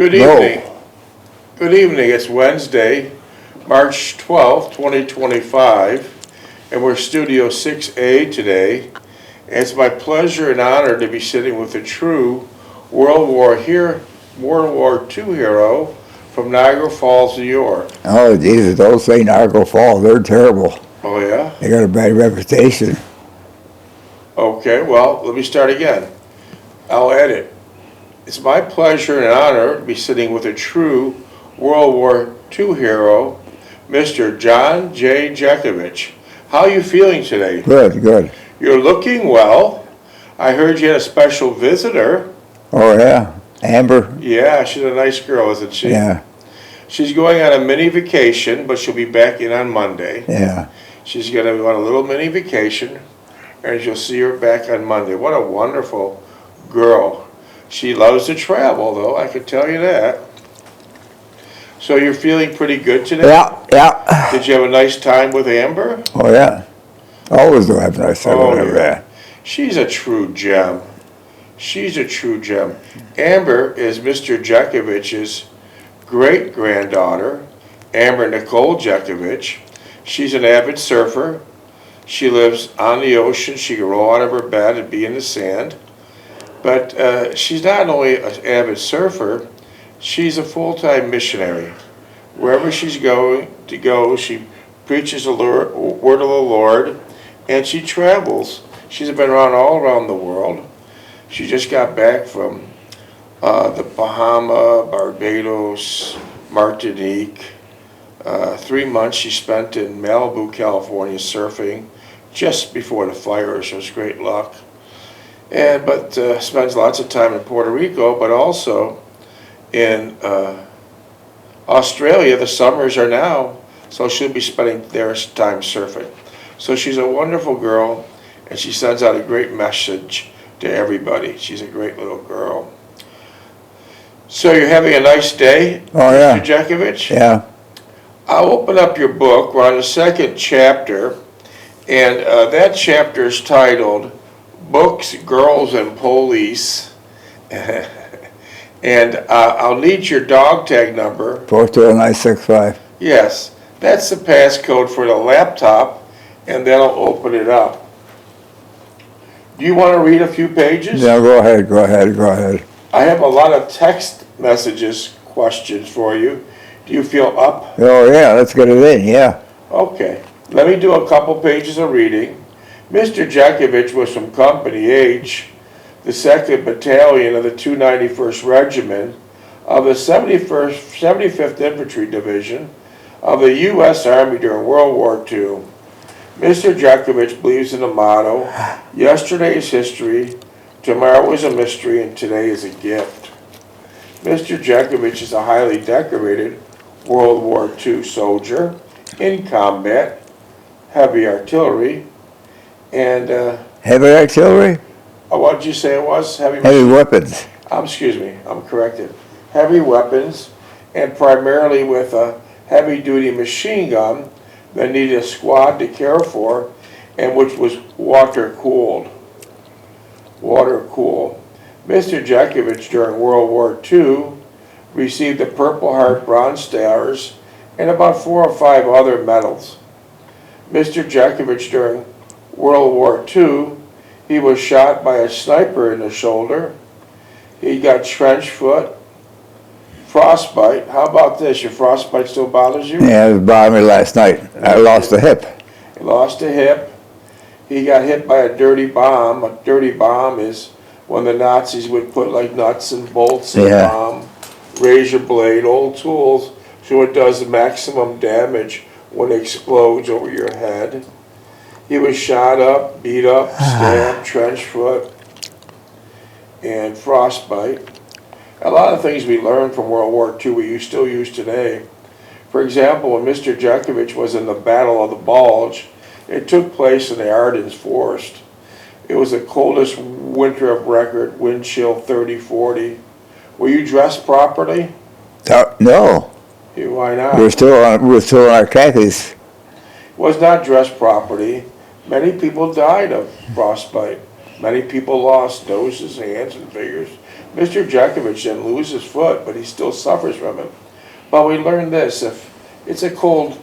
Good evening. Good evening. It's Wednesday, March 12th, 2025, and we're Studio 6A today. And it's my pleasure and honor to be sitting with a true World War II hero from Niagara Falls, New York. Oh, Jesus, don't say Niagara Falls. They're terrible. Oh, yeah? They got a bad reputation. Okay, well, let me start again. I'll edit. It's my pleasure and honor to be sitting with a true World War II hero, Mr. John J. Jeckovich. How are you feeling today? Good, good. You're looking well. I heard you had a special visitor. Oh, yeah. Amber? Yeah, she's a nice girl, isn't she? Yeah, She's going on a mini vacation, but she'll be back in on Monday. yeah. She's going to go on a little mini vacation, and you'll see her back on Monday. What a wonderful girl. She loves to travel, though, I can tell you that. So you're feeling pretty good today? Yeah, yeah. Did you have a nice time with Amber? Oh, yeah. Always do have a nice time with yeah. that. She's a true gem. She's a true gem. Amber is Mr. Jeckovich's great-granddaughter, Amber Nicole Jeckovich. She's an avid surfer. She lives on the ocean. She can roll out of her bed and be in the sand. But she's not only an avid surfer, she's a full-time missionary. Wherever she's going to go, she preaches the word of the Lord, and she travels. She's been all around the world. She just got back from the Bahama, Barbados, Martinique. 3 months she spent in Malibu, California, surfing just before the fires. So it was great luck. But spends lots of time in Puerto Rico, but also in Australia. The summers are now, so she'll be spending their time surfing. So she's a wonderful girl, and she sends out a great message to everybody. She's a great little girl. So you're having a nice day, Oh, yeah. Mr. Jeckovich? Yeah. I'll open up your book. We're on the second chapter, and that chapter is titled Books, Girls, and Police. And I'll need your dog tag number. 42965. Yes, that's the passcode for the laptop, and that'll open it up. Do you want to read a few pages? Yeah, go ahead, go ahead, go ahead. I have a lot of text messages, questions for you. Do you feel up? Oh, yeah, let's get it in, yeah. Okay, let me do a couple pages of reading. Mr. Jeckovich was from Company H, the 2nd Battalion of the 291st Regiment of the 75th Infantry Division of the U.S. Army during World War II. Mr. Jeckovich believes in the motto, yesterday is history, tomorrow is a mystery, and today is a gift. Mr. Jeckovich is a highly decorated World War II soldier in combat, heavy artillery, and Heavy artillery? what did you say it was? Heavy weapons. Excuse me, I'm corrected. Heavy weapons, and primarily with a heavy-duty machine gun that needed a squad to care for, and which was water-cooled. Water-cooled. Mr. Jeckovich during World War II received the Purple Heart Bronze Stars and about 4 or 5 other medals. Mr. Jeckovich during World War II, he was shot by a sniper in the shoulder. He got trench foot, frostbite. How about this? Your frostbite still bothers you? Yeah, it was bothering me last night. I lost a hip. He lost a hip. He got hit by a dirty bomb. A dirty bomb is when the Nazis would put like nuts and bolts in the bomb, razor blade, old tools, so it does maximum damage when it explodes over your head. He was shot up, beat up, stabbed, trench foot, and frostbite. A lot of things we learned from World War II we still use today. For example, when Mr. Jeckovich was in the Battle of the Bulge, it took place in the Ardennes forest. It was the coldest winter of record, wind chill 30-40. Were you dressed properly? No. Why not? We're still in our khakis. Was not dressed properly. Many people died of frostbite. Many people lost noses, hands, and fingers Mr. Jeckovich didn't lose his foot, but he still suffers from it. But we learned this, if it's a cold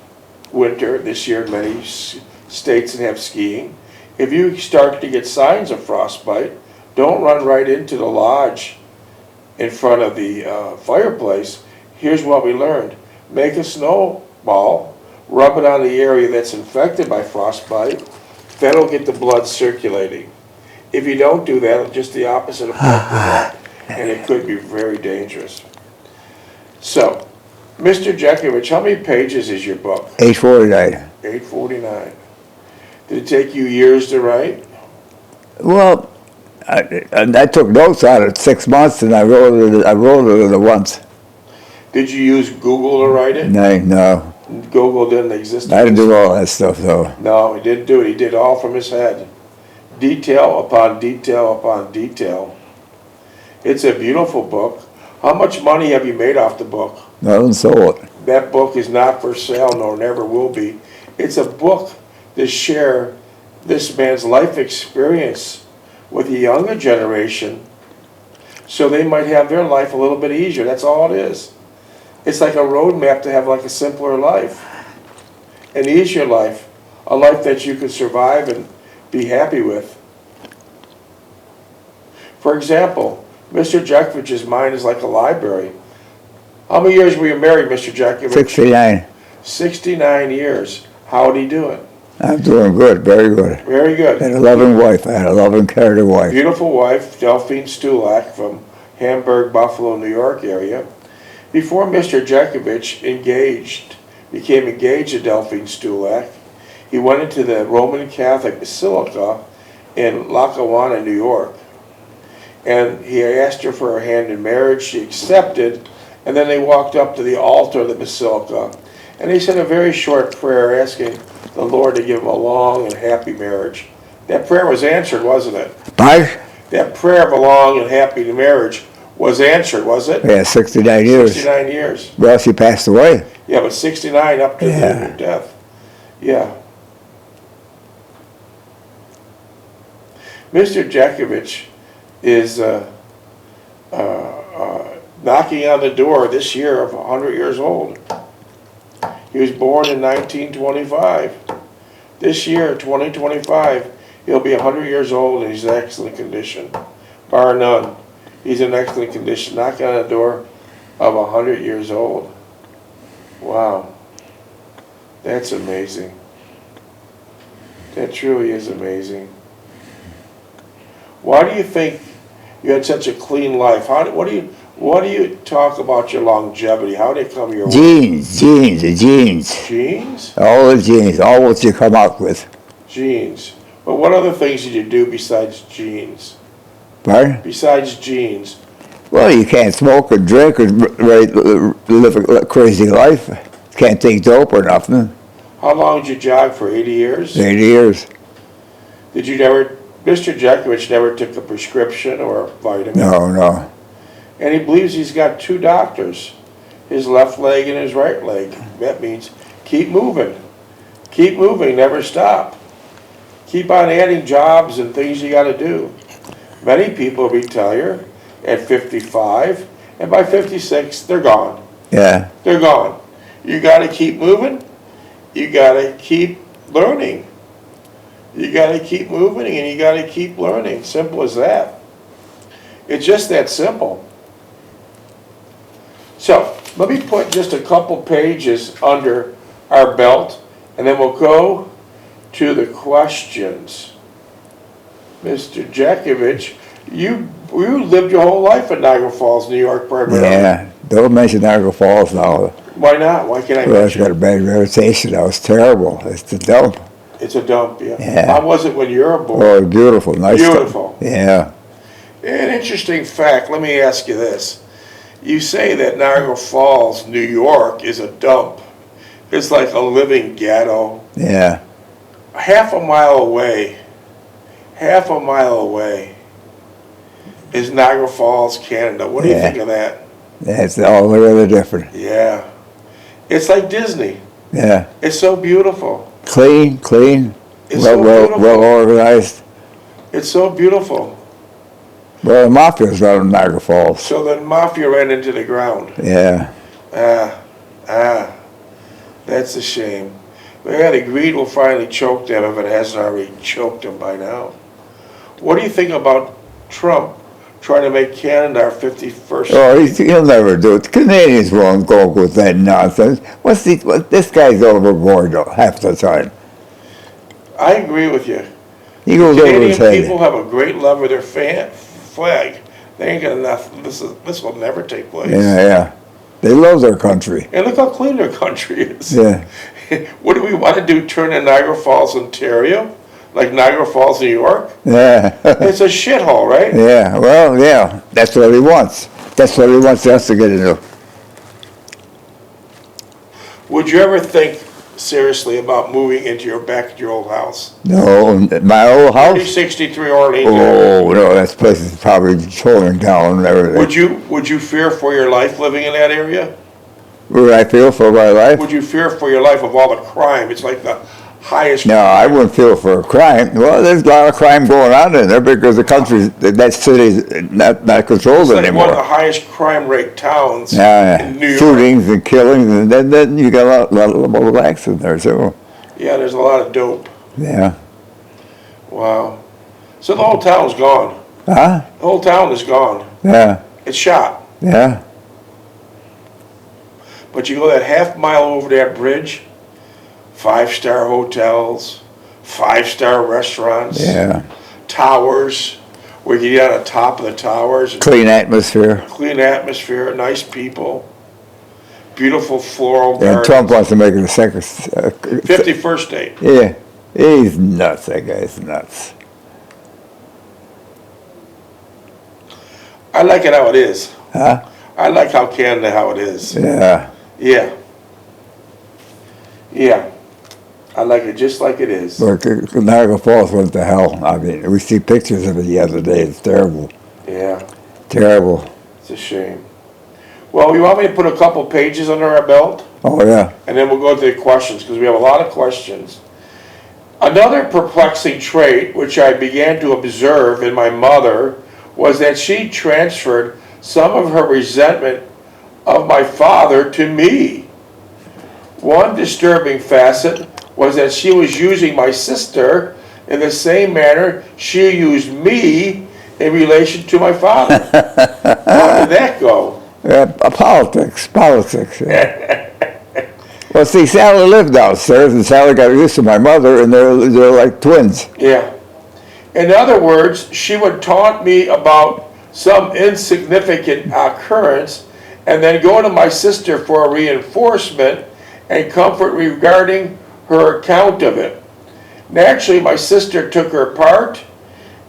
winter this year in many states that have skiing, if you start to get signs of frostbite, don't run right into the lodge in front of the fireplace. Here's what we learned. Make a snowball, rub it on the area that's infected by frostbite. That'll get the blood circulating. If you don't do that, just the opposite effect will happen, and it could be very dangerous. So, Mr. Jeckovich, how many pages is your book? 849. 849. Did it take you years to write? Well, I took notes on it 6 months, and I wrote it at once. Did you use Google to write it? No. Google didn't exist. I didn't do all that stuff, though. No, he didn't do it. He did it all from his head. Detail upon detail upon detail. It's a beautiful book. How much money have you made off the book? Nothing sold. That book is not for sale, nor never will be. It's a book to share this man's life experience with the younger generation so they might have their life a little bit easier. That's all it is. It's like a roadmap to have like a simpler life, an easier life, a life that you could survive and be happy with. For example, Mr. Jeckovich's mind is like a library. How many years were you married, Mr. Jeckovich? 69. 69 years. How did he do it? I'm doing good, very good. Very good. I had a loving wife. I had a loving, caring wife. Beautiful wife, Delphine Stulak from Hamburg, Buffalo, New York area. Before Mr. Jeckovich became engaged to Delphine Stulak, he went into the Roman Catholic Basilica in Lackawanna, New York. And he asked her for her hand in marriage. She accepted, and then they walked up to the altar of the basilica. And he said a very short prayer asking the Lord to give him a long and happy marriage. That prayer was answered, wasn't it? What? That prayer of a long and happy marriage was answered, was it? Yeah, 69 years. 69 years. Well, she passed away. Yeah, but 69 up to her death. Yeah. Mr. Jeckovich is knocking on the door this year of 100 years old. He was born in 1925. This year, 2025, he'll be 100 years old and he's in excellent condition, bar none. He's in excellent condition, knocking on the door of 100 years old. Wow. That's amazing. That truly is amazing. Why do you think you had such a clean life? What do you talk about your longevity? How did it come your way? Genes. Genes? All the genes, all what you come out with. Genes. But what other things did you do besides genes? Pardon? Besides genes? Well, you can't smoke or drink or live a crazy life. Can't take dope or nothing. How long did you jog for? 80 years? 80 years. Did you never, Mr. Jeckovich never took a prescription or a vitamin? No. And he believes he's got two doctors, his left leg and his right leg. That means keep moving. Keep moving, never stop. Keep on adding jobs and things you got to do. Many people retire at 55, and by 56, they're gone. Yeah. They're gone. You got to keep moving. You got to keep learning. You got to keep moving, and you got to keep learning. Simple as that. It's just that simple. So, let me put just a couple pages under our belt, and then we'll go to the questions. Mr. Jeckovich, you lived your whole life in Niagara Falls, New York, primarily. Yeah. Don't mention Niagara Falls now. Why not? Why can't I Well, it's mention got a bad reputation now. It's terrible. It's the dump. It's a dump, yeah. Yeah. How was it when you were born? Oh, beautiful. Nice Beautiful. Stuff. Yeah. An interesting fact, let me ask you this. You say that Niagara Falls, New York, is a dump. It's like a living ghetto. Yeah. Half a mile away is Niagara Falls, Canada. What do you think of that? That's all really different. Yeah. It's like Disney. Yeah. It's so beautiful. Clean. It's so beautiful. Well organized. It's so beautiful. Well, the mafia's out of Niagara Falls. So the mafia ran into the ground. Yeah. That's a shame. But yeah, the greed will finally choke them if it hasn't already choked them by now. What do you think about Trump trying to make Canada our 51st? Oh, he'll never do it. The Canadians won't go with that nonsense. This guy's overboard half the time. I agree with you. He goes over his Canadian head. people have a great love of their flag. They ain't got enough. This will never take place. Yeah. They love their country. And look how clean their country is. Yeah. What do we want to do? Turn in Niagara Falls, Ontario? Like Niagara Falls, New York? Yeah. It's a shithole, right? Yeah. Well, yeah. That's what he wants. That's what he wants us to get into. Would you ever think seriously about moving into your old house? No, my old house? 363 Orleans. Oh, no, that place is probably torn down and everything. Would you fear for your life living in that area? Would I feel for my life? Would you fear for your life of all the crime? It's like the highest. No, I wouldn't feel for a crime. Well, there's a lot of crime going on in there because the country, that city's not controlled It's like anymore. one of the highest crime rate towns Yeah, in New York. shootings and killings, and then you got a lot of blacks in there too. Yeah, there's a lot of dope. Yeah. Wow. So the whole town's gone. Huh? The whole town is gone. Yeah. It's shot. Yeah. But you go that half mile over that bridge, 5-star hotels, 5-star restaurants, Yeah. towers, where you get on the top of the towers, Clean atmosphere. clean atmosphere, nice people, beautiful floral And gardens. Trump wants to make it a second. 51st state. Yeah. He's nuts. That guy's nuts. I like it how it is. Huh? I like how Canada how it is. Yeah. Yeah. Yeah. I like it just like it is. But Niagara Falls went to hell. I mean, we see pictures of it the other day. It's terrible. Yeah. Terrible. It's a shame. Well, you want me to put a couple pages under our belt? Oh, yeah. And then we'll go to the questions, because we have a lot of questions. Another perplexing trait which I began to observe in my mother was that she transferred some of her resentment of my father to me. One disturbing facet was that she was using my sister in the same manner she used me in relation to my father. How did that go? Politics. Yeah. Well, see, Sally lived downstairs, and Sally got used to my mother, and they're like twins. Yeah. In other words, she would taunt me about some insignificant occurrence and then go to my sister for a reinforcement and comfort regarding her account of it. Naturally, my sister took her part,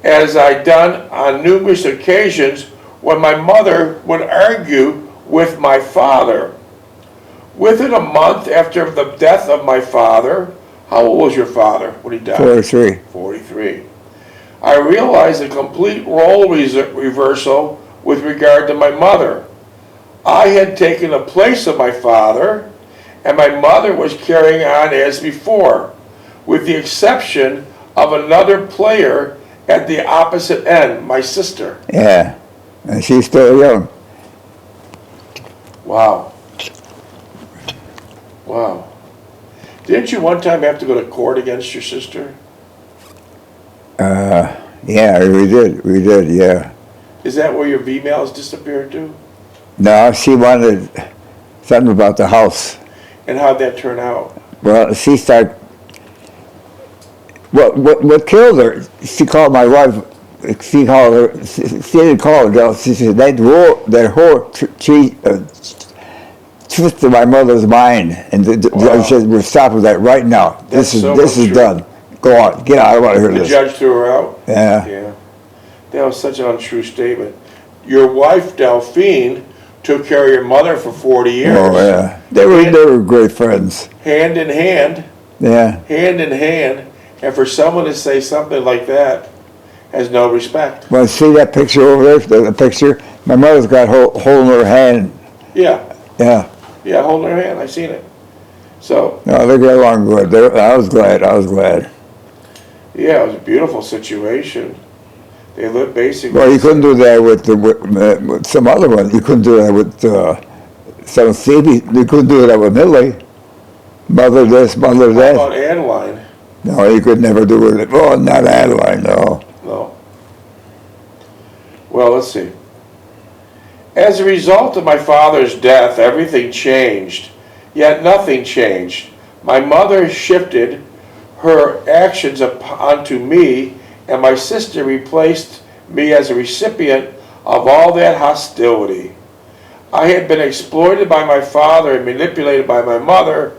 as I'd done on numerous occasions when my mother would argue with my father. Within a month after the death of my father, how old was your father when he died? 43. 43. I realized a complete role reversal with regard to my mother. I had taken the place of my father, and my mother was carrying on as before, with the exception of another player at the opposite end, my sister. Yeah. And she's still young. Wow. Wow. Didn't you one time have to go to court against your sister? Yeah, we did, yeah. Is that where your V-mails disappeared to? No, she wanted something about the house. And how'd that turn out? Well, she started, what killed her, she called my wife, she didn't call her, girl, she said, that whore twisted my mother's mind, and the judge said, we're stopping that right now. This is done. Go on, get out, I don't want to hear The this. judge threw her out? Yeah. Yeah. That was such an untrue statement. Your wife, Delphine, took care of your mother for 40 years. Oh, yeah. They were great friends. Hand in hand. Yeah. Hand in hand. And for someone to say something like that has no respect. Well, see that picture over there, the picture? My mother's got holding her hand. Yeah. Yeah. Yeah, holding her hand. I've seen it. So. No, they got along good. I was glad. Yeah, it was a beautiful situation. They lived basically. Well, you couldn't do that with some other one. You couldn't do that with some Stevie. You couldn't do that with Millie. Mother this, mother How that. about Adeline? No, you could never do it. Oh, not Adeline, no. No. Well, let's see. As a result of my father's death, everything changed, yet nothing changed. My mother shifted her actions onto me, and my sister replaced me as a recipient of all that hostility. I had been exploited by my father and manipulated by my mother,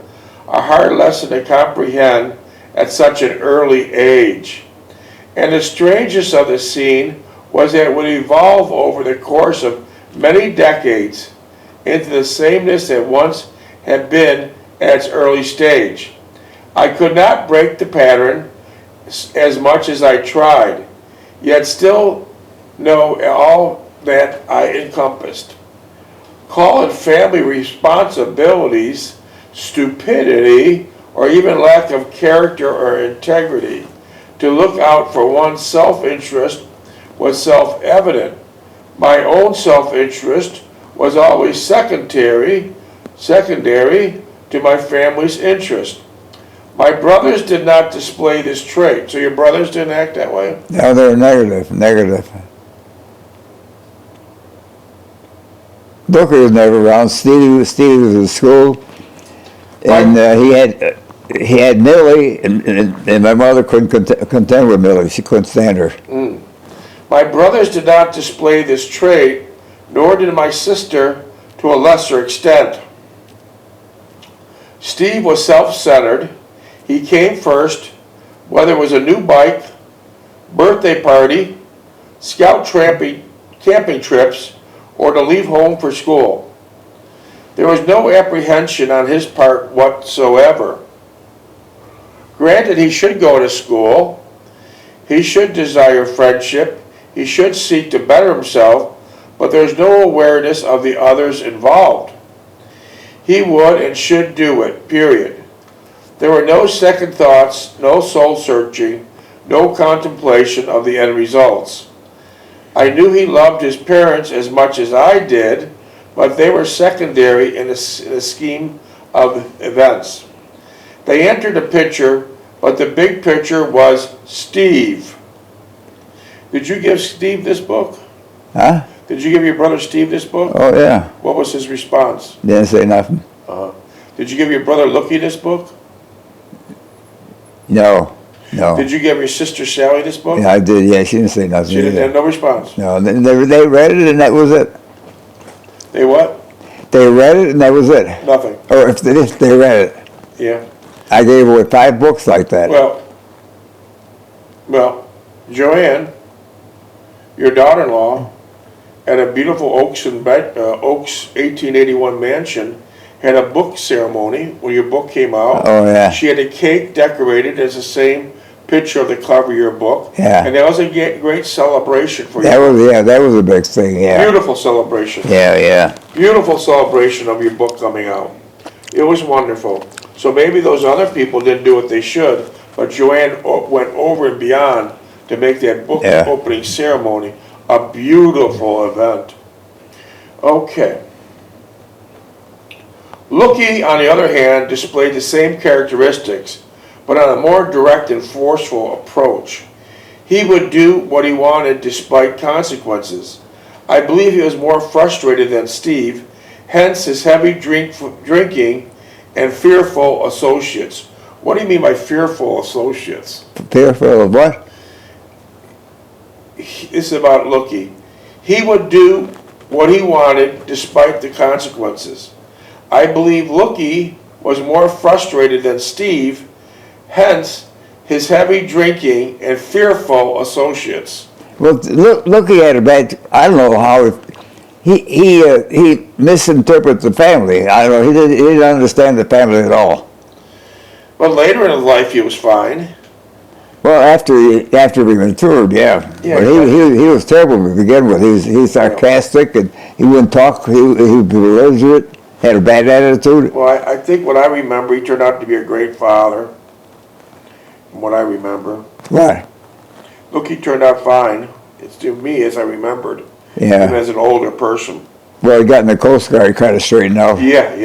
a hard lesson to comprehend at such an early age. And the strangest of the scene was that it would evolve over the course of many decades into the sameness that once had been at its early stage. I could not break the pattern as much as I tried, yet still know all that I encompassed. Call it family responsibilities, stupidity, or even lack of character or integrity. To look out for one's self-interest was self-evident. My own self-interest was always secondary to my family's interest. My brothers did not display this trait. So your brothers didn't act that way? No, they're negative. Booker was never around. Stevie was in school, and he had Millie, and my mother couldn't contend with Millie. She couldn't stand her. My brothers did not display this trait, nor did my sister to a lesser extent. Steve was self-centered. He came first, whether it was a new bike, birthday party, scout camping trips, or to leave home for school. There was no apprehension on his part whatsoever. Granted, he should go to school, he should desire friendship, he should seek to better himself, but there's no awareness of the others involved. He would and should do it, period. There were no second thoughts, no soul searching, no contemplation of the end results. I knew he loved his parents as much as I did, but they were secondary in the scheme of events. They entered the picture, but the big picture was Steve. Did you give Steve this book? Huh? Did you give your brother Steve this book? Oh, yeah. What was his response? Didn't say nothing. Did you give your brother Lookie this book? No. Did you give your sister Sally this book? Yeah, I did, yeah. She didn't say nothing. She didn't have no response. No, they read it and that was it. They what? They read it and that was it. Nothing. Or if they read it. Yeah. I gave away 5 books like that. Well, Joanne, your daughter-in-law, at a beautiful Oaks 1881 mansion, had a book ceremony when your book came out. Oh, yeah. She had a cake decorated as the same picture of the cover of your book. Yeah. And that was a great celebration for you. That was a big thing, yeah. Beautiful celebration. Yeah. Beautiful celebration of your book coming out. It was wonderful. So maybe those other people didn't do what they should, but Joanne went over and beyond to make that book opening ceremony a beautiful event. Okay. Lookie, on the other hand, displayed the same characteristics, but on a more direct and forceful approach. He would do what he wanted despite consequences. I believe he was more frustrated than Steve, hence his heavy drinking and fearful associates. What do you mean by fearful associates? Fearful of what? This is about Lookie. He would do what he wanted despite the consequences. I believe Lookie was more frustrated than Steve, hence his heavy drinking and fearful associates. Well, Lookie had a bad. I don't know how he misinterprets the family. I don't know. He didn't understand the family at all. But later in his life, he was fine. Well, after we matured, yeah. But he was terrible to begin with. He was sarcastic and he wouldn't talk. He was belligerent. Had a bad attitude. Well, I think what I remember, he turned out to be a great father. From what I remember. Right. Look, he turned out fine. It's to me as I remembered him Yeah. as an older person. Well, he got in the Coast Guard, kind of straightened out. Yeah.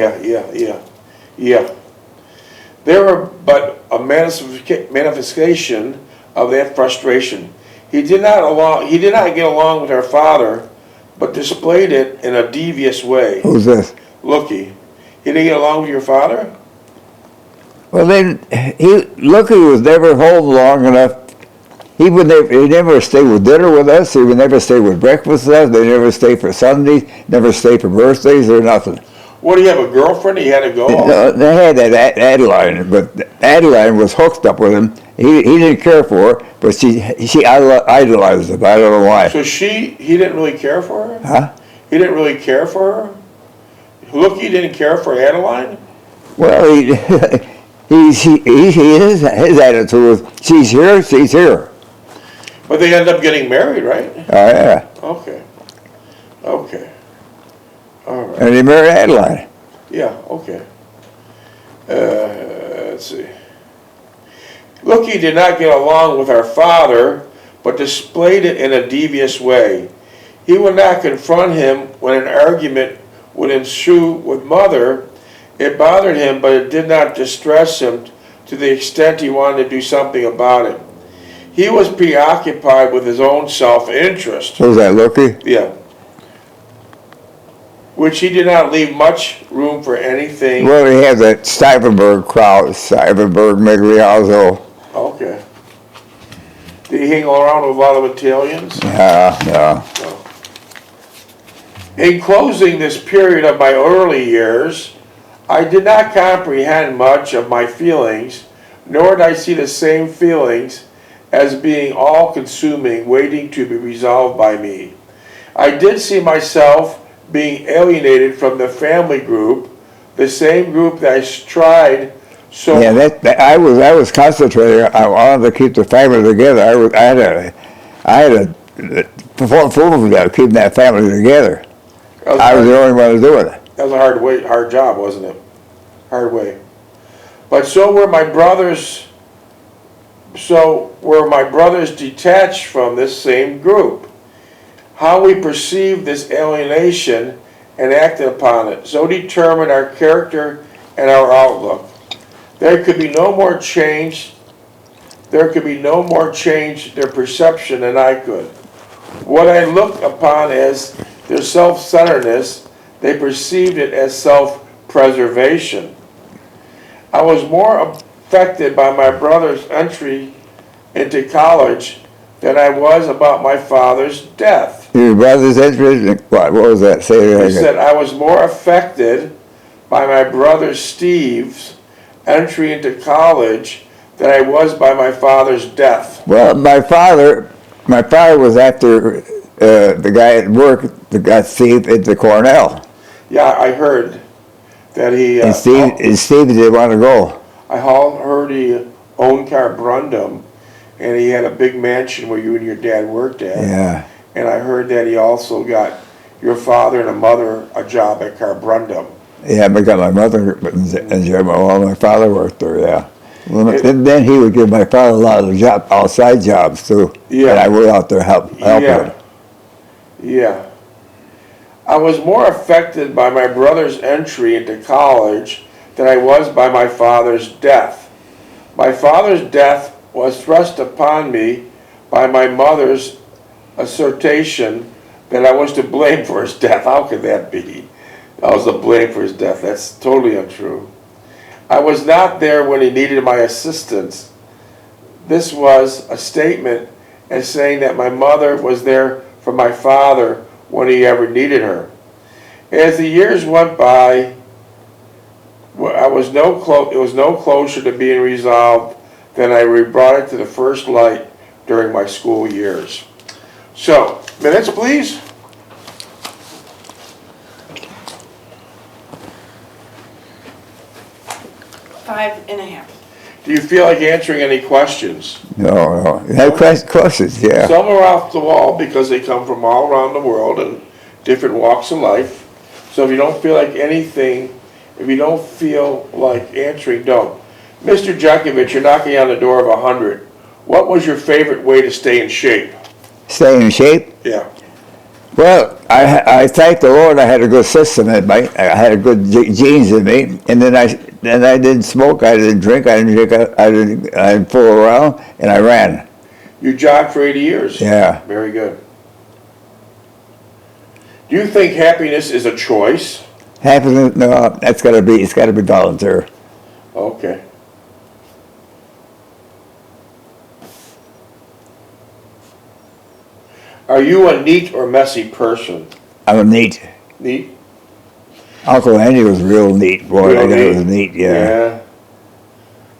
They were but a manifestation of that frustration. He did not get along with our father, but displayed it in a devious way. Who's this? Looky. He didn't get along with your father? Well, then Lucky was never home long enough. He never stayed with dinner with us. He would never stay with breakfast with us. They never stayed for Sundays. Never stayed for birthdays or nothing. What, do you have a girlfriend he had to go on? No, they had that Adeline, but Adeline was hooked up with him. He didn't care for her, but she idolized him. I don't know why. So he didn't really care for her? Huh? He didn't really care for her? Looky didn't care for Adeline? Well, his attitude was, she's here. But they ended up getting married, right? Oh, yeah. Okay. All right. And he married Adeline. Yeah, okay. Let's see. Looky did not get along with our father, but displayed it in a devious way. He would not confront him when an argument would ensue with Mother. It bothered him, but it did not distress him to the extent he wanted to do something about it. He was preoccupied with his own self-interest. Was that Lucky? Yeah. Which he did not leave much room for anything. Well, he had that Stuyvenberg crowd, Stuyvenberg, Migliazzo. Okay. Did he hang around with a lot of Italians? Yeah. No. In closing this period of my early years, I did not comprehend much of my feelings, nor did I see the same feelings as being all-consuming, waiting to be resolved by me. I did see myself being alienated from the family group, the same group that I tried so. Yeah, I was concentrating. I wanted to keep the family together. I had to perform for that, keeping that family together. I was the only one to do it. That was a hard job, wasn't it? Hard way. But so were my brothers detached from this same group. How we perceived this alienation and acted upon it, so determined our character and our outlook. There could be no more change their perception than I could. What I looked upon as their self-centeredness, they perceived it as self-preservation. I was more affected by my brother's entry into college than I was about my father's death. Your brother's entry? What was that? Say it again. He said, I was more affected by my brother Steve's entry into college than I was by my father's death. Well, my father was after the guy at work that got Steve into Cornell. Yeah, I heard that he. And Steve didn't want to go. I heard he owned Carborundum, and he had a big mansion where you and your dad worked at. Yeah. And I heard that he also got your father and a mother a job at Carborundum. Yeah, because my mother and my father worked there, yeah. Well, and then he would give my father a lot of outside jobs too. Yeah. And I would out there help him. Yeah. I was more affected by my brother's entry into college than I was by my father's death. My father's death was thrust upon me by my mother's assertion that I was to blame for his death. How could that be? I was to blame for his death. That's totally untrue. I was not there when he needed my assistance. This was a statement as saying that my mother was there for my father when he ever needed her. As the years went by, it was no closer to being resolved than I brought it to the first light during my school years. So, minutes please. Five and a half. Do you feel like answering any questions? No. You have questions, yeah. Some are off the wall because they come from all around the world and different walks of life. So if you don't feel like answering, don't. Mr. Jeckovich, you're knocking on the door of 100. What was your favorite way to stay in shape? Staying in shape? Yeah. Well, I thank the Lord I had a good system in me. I had a good genes in me, and then I didn't smoke, I didn't drink, I didn't fool around, and I ran. You jogged for 80 years. Yeah. Very good. Do you think happiness is a choice? Happiness? No, it's got to be volunteer. Okay. Are you a neat or messy person? I'm a neat. Neat? Uncle Andy was real neat. Boy, Real that guy neat? was neat. Yeah.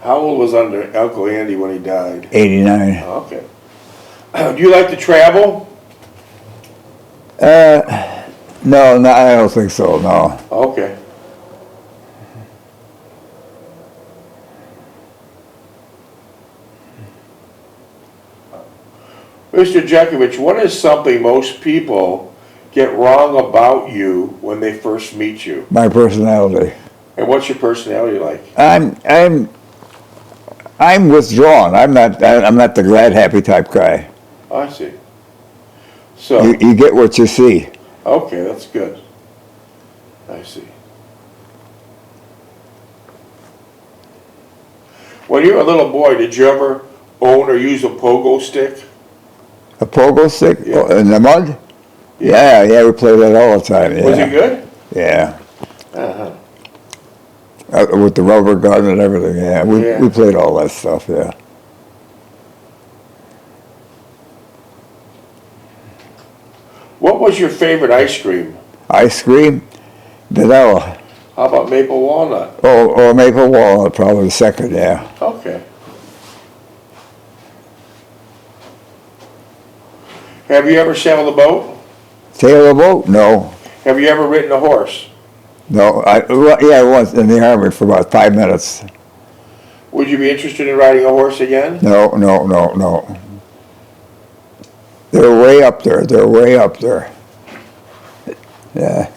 How old was Uncle Andy when he died? 89. Okay. Do you like to travel? No, I don't think so. No. Okay. Mr. Jeckovich, what is something most people get wrong about you when they first meet you? My personality. And what's your personality like? I'm withdrawn. I'm not the glad, happy type guy. I see. So, You get what you see. okay, that's good. I see. When you were a little boy, did you ever own or use a pogo stick? A pogo stick Yeah. in the mud? Yeah, we played that all the time. Yeah. Was it good? Yeah. Uh-huh. With the rubber gun and everything. Yeah, Yeah. we played all that stuff. Yeah. What was your favorite ice cream? Ice cream, vanilla, How about maple walnut? or maple walnut, probably the second. Yeah. Okay. Have you ever sailed a boat? Sail a boat? No. Have you ever ridden a horse? No. I was in the army for about 5 minutes. Would you be interested in riding a horse again? No. They're way up there. They're way up there. Yeah.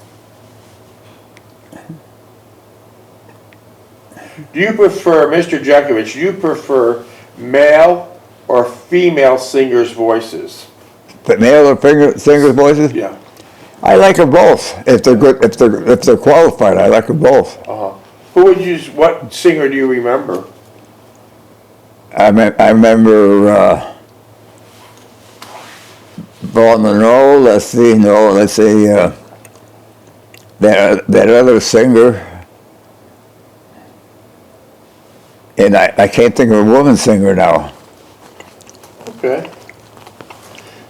Do you prefer, Mr. Jeckovich, do you prefer male or female singers' voices? But male or singers' voices? Yeah. I like them both. If they're good, if they're qualified, I like them both. Uh-huh. What singer do you remember? I remember Vaughn Monroe. Let's see, that other singer. And I can't think of a woman singer now. Okay.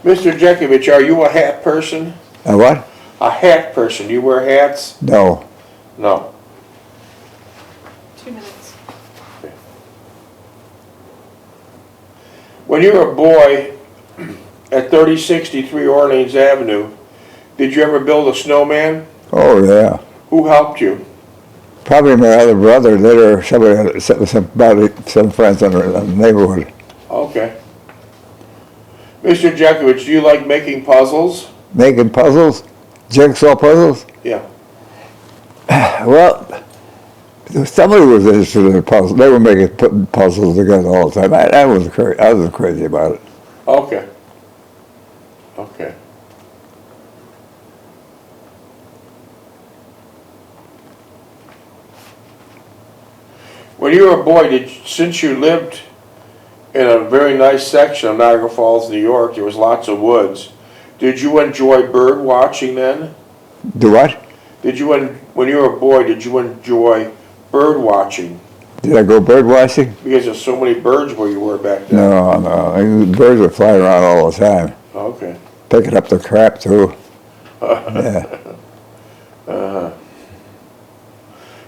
Mr. Jeckovich, are you a hat person? A what? A hat person. Do you wear hats? No. No. 2 minutes. When you were a boy at 3063 Orleans Avenue, did you ever build a snowman? Oh yeah. Who helped you? Probably my other brother did, or some friends in the neighborhood. Okay. Mr. Jeckovich, do you like making puzzles? Making puzzles, jigsaw puzzles. Yeah. Well, somebody was interested in the puzzle. They were putting puzzles together all the time. I was crazy about it. Okay. Okay. When you were a boy, since you lived in a very nice section of Niagara Falls, New York, there was lots of woods. Did you enjoy bird watching then? Do what? When you were a boy, did you enjoy bird watching? Did I go bird watching? Because there's so many birds where you were back then. No. Birds would fly around all the time, Okay. picking up the crap too. Yeah.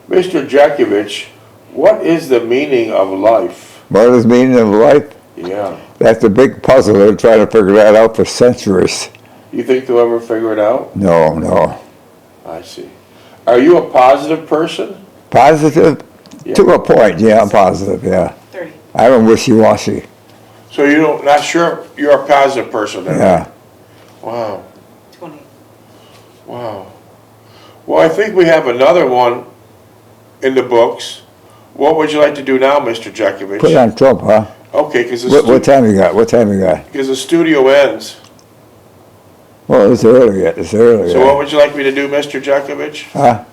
Mr. Jeckovich, what is the meaning of life? What is the meaning of life? Yeah. That's a big puzzle. They're trying to figure that out for centuries. You think they'll ever figure it out? No. I see. Are you a positive person? Positive? Yeah. To a point, yeah, I'm positive, yeah. 30. I don't wishy-washy. So not sure you're a positive person then? Yeah. Wow. 20. Wow. Well, I think we have another one in the books. What would you like to do now, Mr. Jeckovich? Put it on Trump, huh? Okay, because What time you got? the studio ends. Well, it's early yet, it's early. So what would you like me to do, Mr. Jeckovich? Huh?